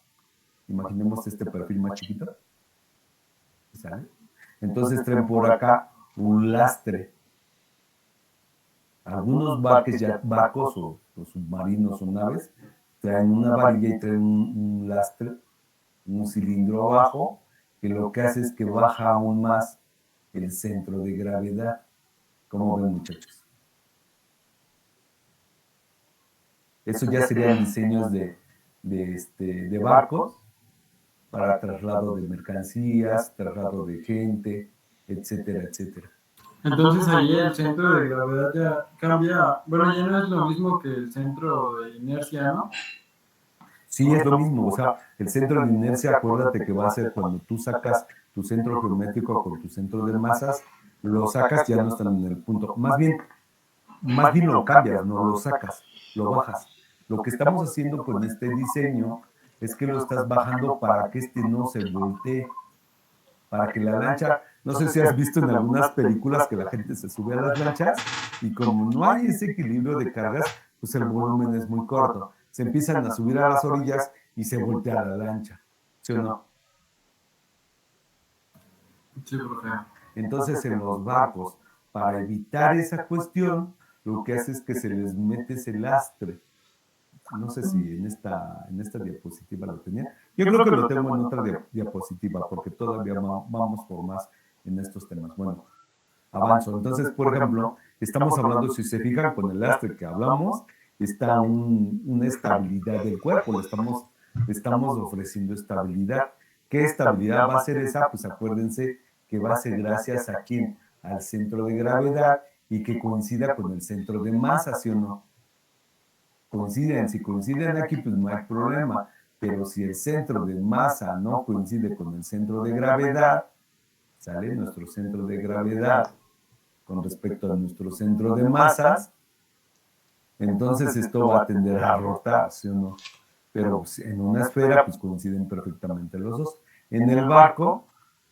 imaginemos este perfil más chiquito, ¿sale? Entonces traen por acá un lastre. Algunos barcos o submarinos o naves traen una varilla y traen un lastre, un cilindro abajo, que lo que hace es que baja aún más el centro de gravedad. ¿Cómo ven, muchachos? Eso ya serían diseños de barcos para traslado de mercancías, traslado de gente, etcétera, etcétera. Entonces ahí el centro de gravedad ya cambia, bueno, ya no es lo mismo que el centro de inercia, ¿no? Sí, es lo mismo, o sea, el centro de inercia, acuérdate que va a ser cuando tú sacas tu centro geométrico con tu centro de masas, lo sacas, ya no están en el punto. Más bien lo cambias, no lo sacas, lo bajas. Lo que estamos haciendo con este diseño es que lo estás bajando para que no se voltee, para que la lancha, no sé si has visto en algunas películas que la gente se sube a las lanchas y como no hay ese equilibrio de cargas, pues el volumen es muy corto. Se empiezan a subir a las orillas y se voltea la lancha, ¿sí o no? Sí, porque... Entonces en los barcos, para evitar esa cuestión, lo que hace es que se les mete ese lastre. No sé si en esta diapositiva lo tenía. Yo creo que lo tengo en otra diapositiva, porque todavía vamos por más en estos temas. Bueno, avanzo. Entonces, por ejemplo, estamos hablando, si se fijan, con el lastre que hablamos, está una estabilidad del cuerpo, le estamos ofreciendo estabilidad. ¿Qué estabilidad va a ser esa? Pues acuérdense que va a ser gracias a quién, al centro de gravedad y que coincida con el centro de masa, ¿sí o no? Si coinciden aquí, pues no hay problema, pero si el centro de masa no coincide con el centro de gravedad, sale nuestro centro de gravedad con respecto a nuestro centro de masas, entonces esto va a tender a rotar, ¿sí o no? Pero en una esfera, pues coinciden perfectamente los dos. En el barco,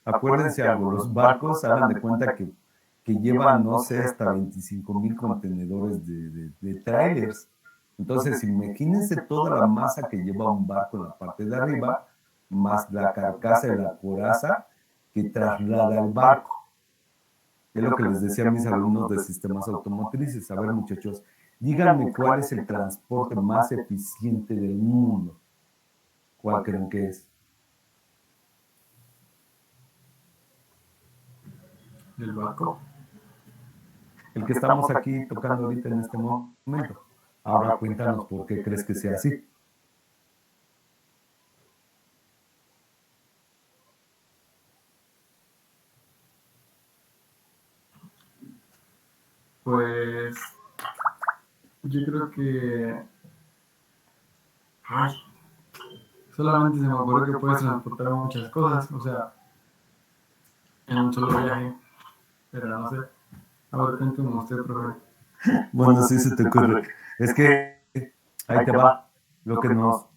acuérdense algo, los barcos hagan de cuenta que llevan, no sé, hasta 25,000 contenedores de trailers. Entonces, imagínense toda la masa que lleva un barco en la parte de arriba, más la carcasa y la coraza que traslada el barco. Es lo que les decía a mis alumnos de sistemas automotrices. A ver, muchachos, Díganme cuál es el transporte más eficiente del mundo. ¿Cuál creen que es? El barco. El que estamos aquí tocando ahorita en este momento. Ahora cuéntanos por qué crees que sea así. Pues yo creo que ay, solamente se me ocurre que puedes transportar muchas cosas, o sea, en un solo viaje, pero no sé. A ver, cuéntame usted, profe. Bueno, sí se te ocurre. Es que ahí te va. Lo que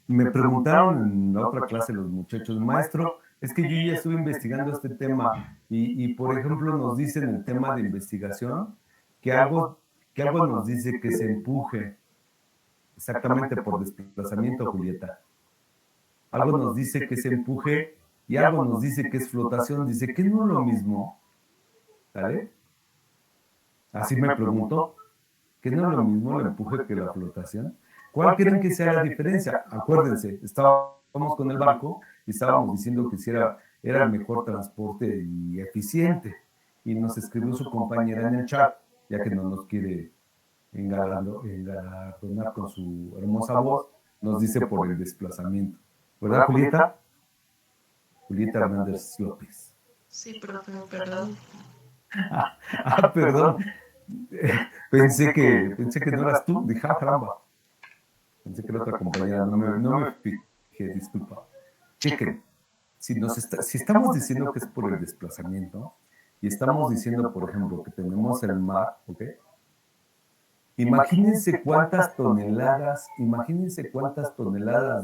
me preguntaron en la otra clase los muchachos, maestro, es que yo ya estuve investigando este tema y por ejemplo nos dicen el tema de investigación que algo nos dice que se empuje exactamente por desplazamiento, Julieta. Algo nos dice que se empuje y algo nos dice que es flotación. Dice que no es lo mismo, ¿sale? Así me preguntó, que no es lo mismo el empuje que la flotación. ¿Cuál creen que sea la diferencia? Acuérdense, estábamos con el barco y estábamos diciendo que si era el mejor transporte y eficiente. Y nos escribió su compañera en el chat, ya que no nos quiere engalardonar con su hermosa voz, nos dice por el desplazamiento. ¿Verdad, Julieta? Julieta Hernández López. Sí, profe, perdón. Perdón. Pensé que no eras tú. Dije, caramba. Pensé que era otra compañera. No me fijé, disculpa. Chequen. Si estamos diciendo que es por el desplazamiento y estamos diciendo, por ejemplo, que tenemos el mar, ¿ok? Imagínense cuántas toneladas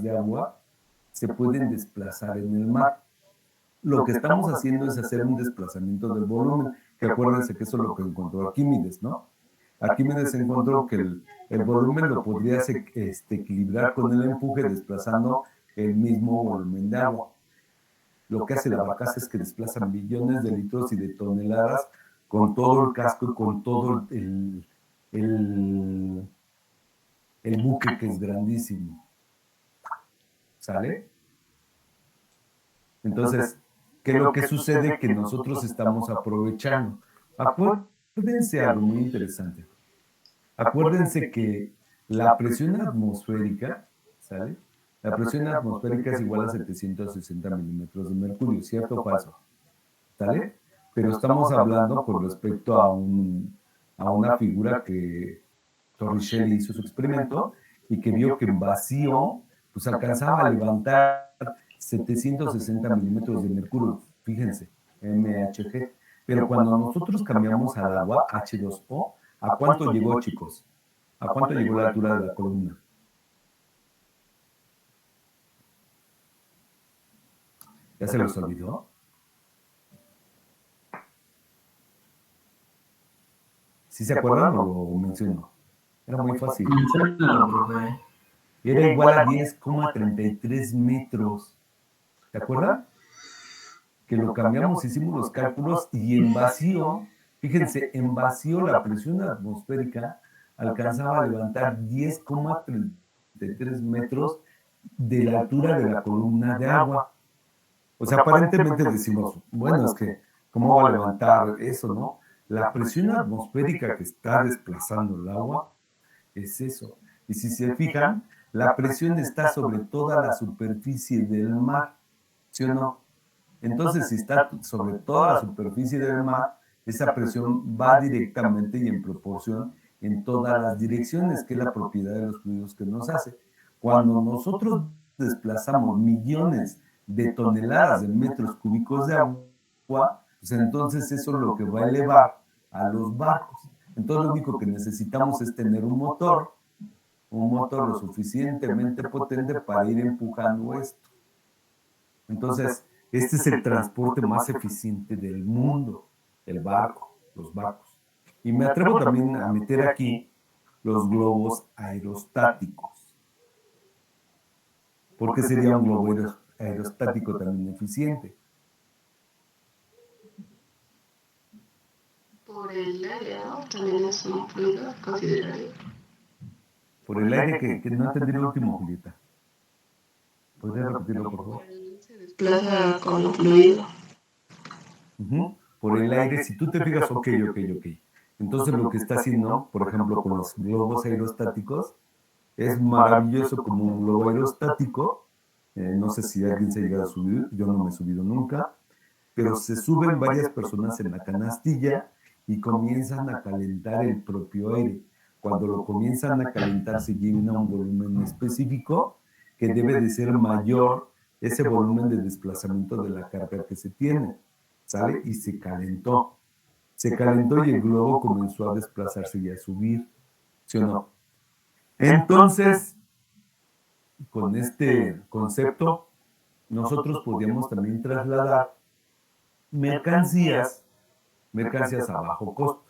de agua se pueden desplazar en el mar. Lo que estamos haciendo es hacer un desplazamiento del volumen, que acuérdense que eso es lo que encontró Arquímedes, ¿no? Arquímedes encontró que el volumen lo podrías equilibrar con el empuje desplazando el mismo volumen de agua. Lo que hace la barcaza es que desplaza millones de litros y de toneladas con todo el casco y con todo el buque, que es grandísimo. ¿Sale? Entonces, ¿qué es lo que sucede? Que nosotros estamos aprovechando. Acuérdense algo muy interesante. Acuérdense que la presión atmosférica, ¿sale? La presión atmosférica es igual a 760 milímetros de mercurio, ¿cierto o falso? ¿Sale? Pero estamos hablando con respecto a una figura que Torricelli hizo su experimento y que vio que en vacío pues alcanzaba a levantar 760 milímetros de mercurio, fíjense, MHG. Pero cuando nosotros cambiamos al agua, H2O, ¿a cuánto llegó, chicos? ¿A cuánto llegó la altura de la columna? ¿Ya se los olvidó? ¿Sí se acuerdan o lo menciono? Era muy fácil. Era igual a 10,33 metros. ¿Se acuerdan? Que lo cambiamos, hicimos los cálculos y en vacío, fíjense, en vacío la presión atmosférica alcanzaba a levantar 10,33 metros de la altura de la columna de agua. O sea, aparentemente decimos, bueno, es que, ¿cómo va a levantar eso, no? La presión atmosférica que está desplazando el agua es eso. Y si se fijan, la presión está sobre toda la superficie del mar, ¿sí o no? Entonces, si está sobre toda la superficie del mar, esa presión va directamente y en proporción en todas las direcciones, que es la propiedad de los fluidos que nos hace. Cuando nosotros desplazamos millones de toneladas de metros cúbicos de agua, pues entonces eso es lo que va a elevar a los barcos. Entonces lo único que necesitamos es tener un motor lo suficientemente potente para ir empujando esto. Entonces, este es el transporte más eficiente del mundo, el barco, los barcos. Y me atrevo también a meter aquí los globos aerostáticos. ¿Por qué sería un globo aerostático también eficiente? Por el aire, ¿no? También es un fluido considerable. Por el aire que no entendí lo último, Julieta. ¿Podrías repetirlo, por favor? Se desplaza con el fluido. Por el aire, si tú te fijas, ok. Entonces lo que está haciendo, por ejemplo, con los globos aerostáticos, es maravilloso como un globo aerostático. No sé si alguien se ha llegado a subir, yo no me he subido nunca, pero se suben varias personas en la canastilla y comienzan a calentar el propio aire. Cuando lo comienzan a calentar se llena un volumen específico que debe de ser mayor ese volumen de desplazamiento de la carga que se tiene, ¿sale? Y se calentó. Se calentó y el globo comenzó a desplazarse y a subir, ¿sí o no? Entonces, con este concepto, nosotros podíamos también trasladar mercancías a bajo costo,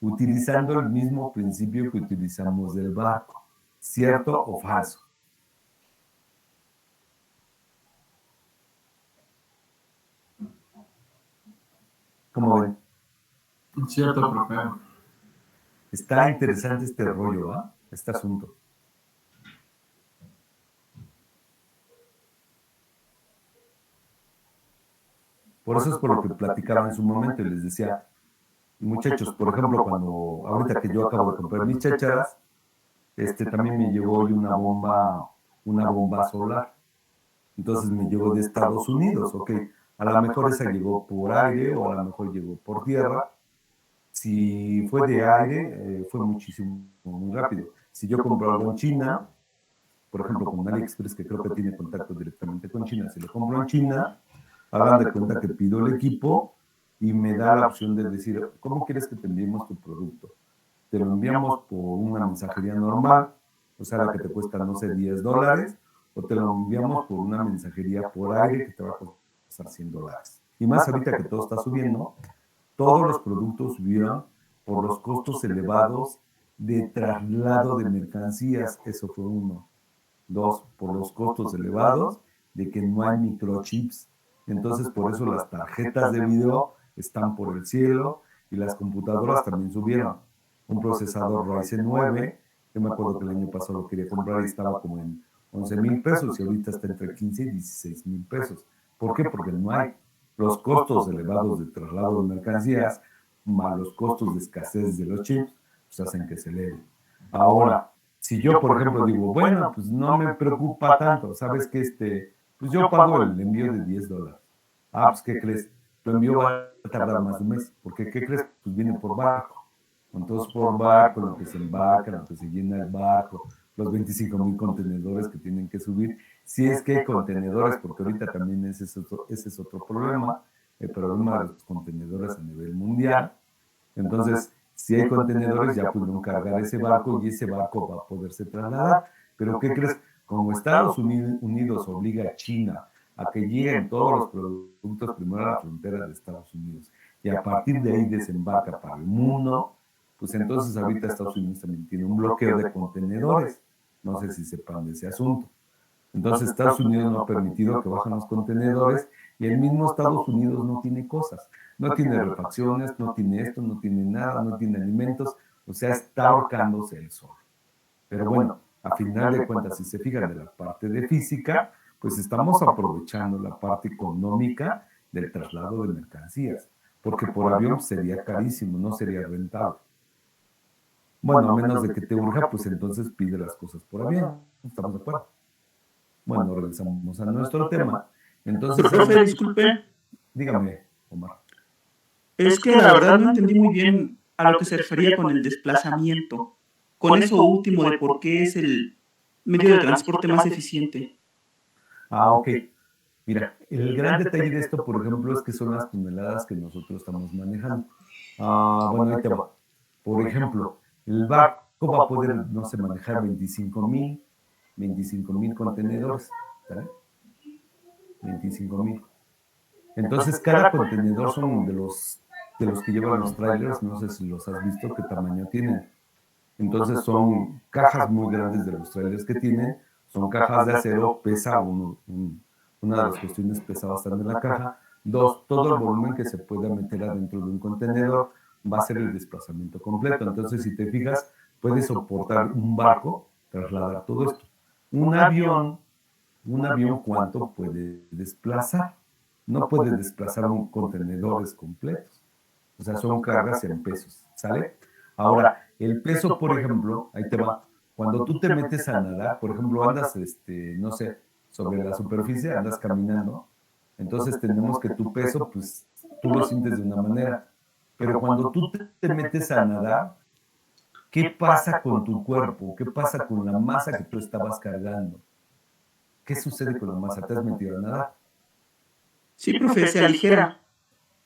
utilizando el mismo principio que utilizamos del barco, ¿cierto o falso? ¿Cómo ven? Cierto, profe. Está interesante este rollo, ¿ah? Este asunto. Por eso es por lo que platicaba en su momento y les decía, muchachos, por ejemplo, cuando ahorita que yo acabo de comprar mis chácharas, también me llegó hoy una bomba solar. Entonces me llegó de Estados Unidos, ok. A lo mejor esa llegó por aire o a lo mejor llegó por tierra. Si fue de aire, fue muchísimo, muy rápido. Si yo compro algo en China, por ejemplo, con AliExpress, que creo que tiene contacto directamente con China, si lo compro en China, hagan de cuenta que pido el equipo y me da la opción de decir, ¿cómo quieres que te enviemos tu producto? Te lo enviamos por una mensajería normal, o sea, la que te cuesta, no sé, $10, o te lo enviamos por una mensajería por aire que te va a costar $100. Y más ahorita que todo está subiendo, todos los productos subieron por los costos elevados de traslado de mercancías, eso fue uno. Dos, por los costos elevados de que no hay microchips. Entonces, por eso las tarjetas de video están por el cielo y las computadoras también subieron. Un procesador Ryzen 9, yo me acuerdo que el año pasado lo quería comprar y estaba como en 11,000 pesos y ahorita está entre 15 y 16,000 pesos. ¿Por qué? Porque no hay los costos elevados de traslado de mercancías más los costos de escasez de los chips, pues hacen que se eleve. Ahora, si yo, por ejemplo, digo, bueno, pues no me preocupa tanto, ¿sabes qué? Pues yo pago el envío de $10. Pues ¿qué crees? Tu envío va a tardar más de un mes, porque ¿qué crees? Pues viene por barco. Entonces, por barco, lo que se embarca, lo que se llena el barco, los 25,000 contenedores que tienen que subir, si es que hay contenedores, porque ahorita también ese es otro problema, el problema de los contenedores a nivel mundial. Entonces, si hay contenedores, ya pudieron cargar ese barco y ese barco va a poderse trasladar. Pero ¿qué crees? Como Estados Unidos obliga a China a que lleguen todos los productos primero a la frontera de Estados Unidos y a partir de ahí desembarca para el mundo, pues entonces ahorita Estados Unidos también tiene un bloqueo de contenedores. No sé si sepan de ese asunto. Entonces Estados Unidos no ha permitido que bajen los contenedores y el mismo Estados Unidos no tiene cosas. No tiene refacciones, no tiene esto, no tiene nada, no tiene alimentos, o sea, está ahorcándose el sol. Pero bueno, a final de cuentas, si se fijan de la parte de física, pues estamos aprovechando la parte económica del traslado de mercancías, porque por avión sería carísimo, no sería rentable. Bueno, a menos de que te urja, pues entonces pide las cosas por avión. ¿Estamos de acuerdo? Bueno, regresamos a nuestro tema. Entonces, profe, disculpe. Dígame, Omar. Es que la verdad no entendí muy bien a lo que se refería con el desplazamiento. Con eso último de por qué es el medio de transporte más eficiente. Ok. Mira, el gran detalle de esto, por ejemplo, es que son las toneladas que nosotros estamos manejando. Bueno, ahí te va. Por ejemplo, el barco va a poder, no sé, manejar 25,000 contenedores. ¿Verdad? 25,000. Entonces, cada contenedor son de los que llevan los trailers, no sé si los has visto, qué tamaño tienen. Entonces, son cajas muy grandes de los trailers que tienen, son cajas de acero, pesa una de las cuestiones pesa bastante la caja. Dos, todo el volumen que se pueda meter adentro de un contenedor va a ser el desplazamiento completo. Entonces, si te fijas, puede soportar un barco trasladar todo esto. Un avión, ¿cuánto puede desplazar? No puede desplazar contenedores completos. O sea, son cargas en pesos, ¿sale? Ahora, el peso, por ejemplo, ahí te va. Cuando tú te metes a nadar, por ejemplo, andas, no sé, sobre la superficie, andas caminando, entonces tenemos que tu peso, pues, tú lo sientes de una manera. Pero cuando tú te metes a nadar, ¿qué pasa con tu cuerpo? ¿Qué pasa con la masa que tú estabas cargando? ¿Qué sucede con la masa? ¿Te has metido a nadar? Sí, profe, se aligera.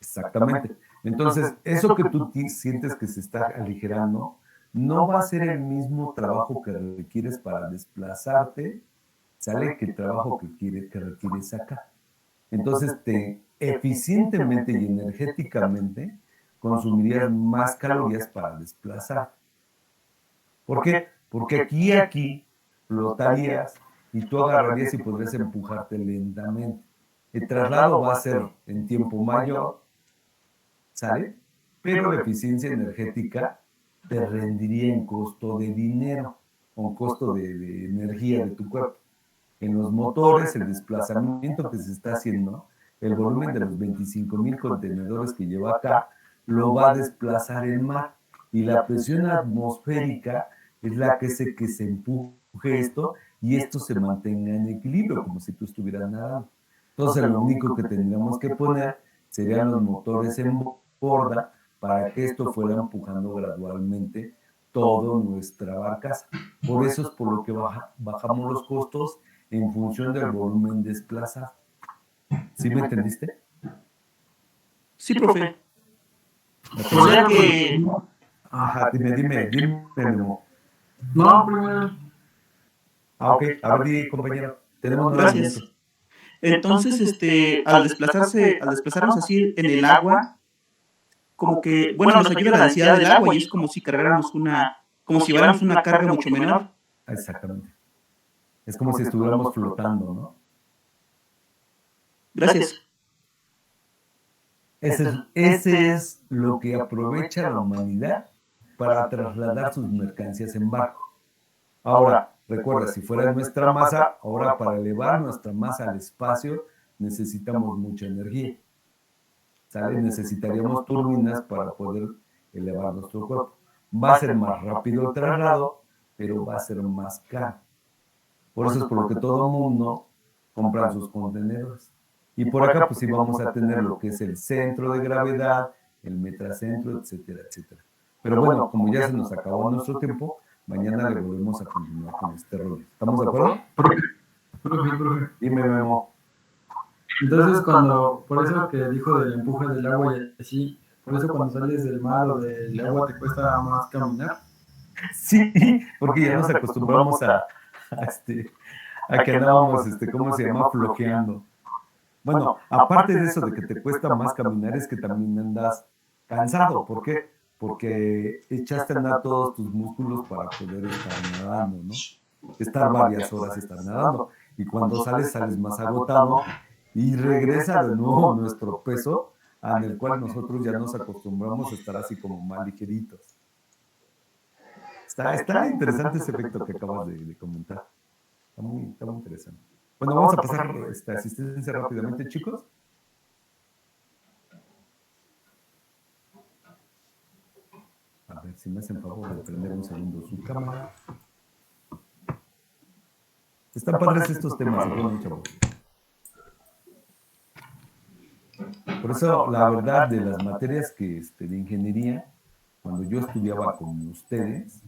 Exactamente. Entonces, eso que tú sientes que se está aligerando, no va a ser el mismo trabajo que requieres para desplazarte, ¿sale? Que el trabajo que requieres acá. Entonces, eficientemente y energéticamente consumirías más calorías para desplazar. ¿Por qué? Porque aquí flotarías y tú agarrarías y podrías empujarte lentamente. El traslado va a ser en tiempo mayor, ¿sale? Pero la eficiencia energética te rendiría en costo de dinero, o en costo de energía de tu cuerpo. En los motores, el desplazamiento que se está haciendo, el volumen de los 25,000 contenedores que lleva acá, lo va a desplazar el mar. Y la presión atmosférica es la que hace que se empuje esto y esto se mantenga en equilibrio, como si tú estuvieras nadando. Entonces, lo único que tendríamos que poner serían los motores en borda para que esto fuera empujando gradualmente toda nuestra barcaza. Por eso es por lo que bajamos los costos en función del volumen desplazado. ¿Sí me entendiste? Sí, profe. O sea que, Ajá, dime, Memo. No, primero. Ok, a ver, di, compañero. Tenemos 9 gracias. minutos. Entonces, al desplazarnos así en el agua, como que, bueno, nos ayuda la densidad del agua y es como si cargáramos como si lleváramos una carga mucho menor. Exactamente. Es como si estuviéramos flotando, ¿no? Gracias. Ese es lo que aprovecha la humanidad para trasladar sus mercancías en barco. Ahora, recuerda, si fuera nuestra masa, ahora para elevar nuestra masa al espacio necesitamos mucha energía. ¿Sale? Necesitaríamos turbinas para poder elevar nuestro cuerpo. Va a ser más rápido el traslado, pero va a ser más caro. Por eso es por lo que todo el mundo compra sus contenedores. Y por acá, pues sí vamos a tener lo que es el centro de gravedad, el metracentro, etcétera, etcétera. Pero bueno, como ya se nos acabó nuestro tiempo, mañana le volvemos a continuar con este rollo. ¿Estamos de acuerdo? Profe. Dime, Memo. Entonces, por eso que dijo del empuje del agua y así, por eso cuando sales del mar o del agua te cuesta más caminar. Sí, porque ya nos acostumbramos a que andábamos, ¿cómo se llama? Flojeando. Bueno, aparte de eso de que te cuesta más caminar, es que también andas cansado. ¿Por qué? Porque echaste a andar todos tus músculos para poder estar nadando, ¿no? Estar varias horas estar nadando. Y cuando sales más agotado y regresa de nuevo nuestro peso, en el cual nosotros ya nos acostumbramos a estar así como más ligeritos. Está interesante ese efecto que acabas de comentar. Está muy interesante. Bueno, vamos a pasar esta asistencia rápidamente, chicos. A ver si me hacen favor de prender un segundo su cámara. Están padres estos temas, ¿no, chavos? Por eso, la verdad, de las materias que de ingeniería, cuando yo estudiaba con ustedes,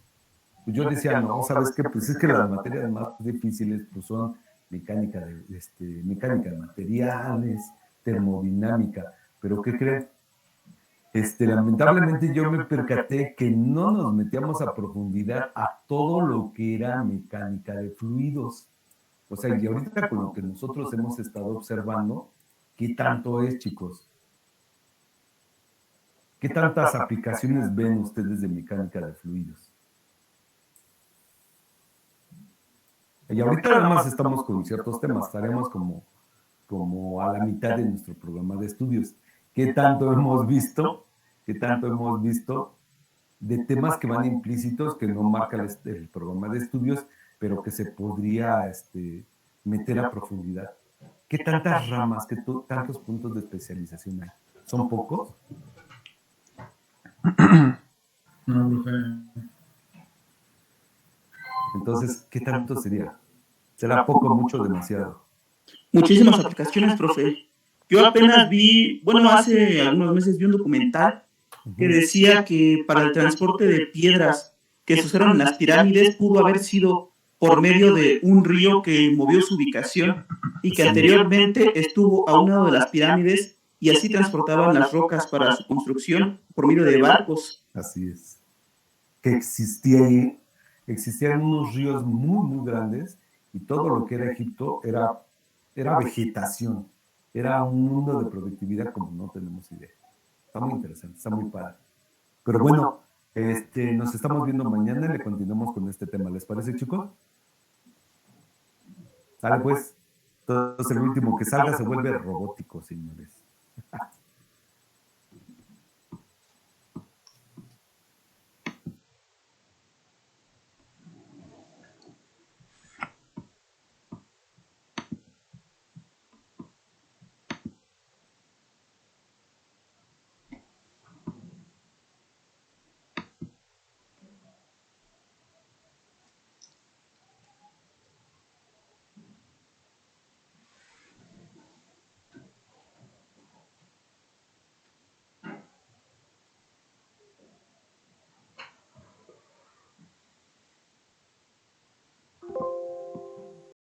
pues yo decía, no, ¿sabes qué? Pues es que las materias más difíciles pues son mecánica de materiales, termodinámica, pero ¿qué creen? Lamentablemente yo me percaté que no nos metíamos a profundidad a todo lo que era mecánica de fluidos. O sea, y ahorita con lo que nosotros hemos estado observando, ¿qué tanto es, chicos? ¿Qué tantas aplicaciones ven ustedes de mecánica de fluidos? Y ahorita nada más estamos con ciertos temas, estaremos como a la mitad de nuestro programa de estudios. ¿Qué tanto hemos visto? ¿Qué tanto hemos visto de temas que van implícitos, que no marca el programa de estudios, pero que se podría meter a profundidad. ¿Qué tantas ramas, tantos puntos de especialización hay? ¿Son pocos? No, Entonces, ¿qué tanto sería? ¿Será poco, mucho, demasiado? Muchísimas aplicaciones, profe. Yo apenas vi, bueno, hace algunos meses vi un documental que decía que para el transporte de piedras que se usaron en las pirámides pudo haber sido por medio de un río que movió su ubicación y que anteriormente estuvo a un lado de las pirámides y así transportaban las rocas para su construcción por medio de barcos. Así es. Que existían unos ríos muy, muy grandes y todo lo que era Egipto era vegetación. Era un mundo de productividad como no tenemos idea. Está muy interesante, está muy padre. Pero bueno, nos estamos viendo mañana y le continuamos con este tema. ¿Les parece, chicos? Sale pues. Entonces el último que salga se vuelve robótico, señores.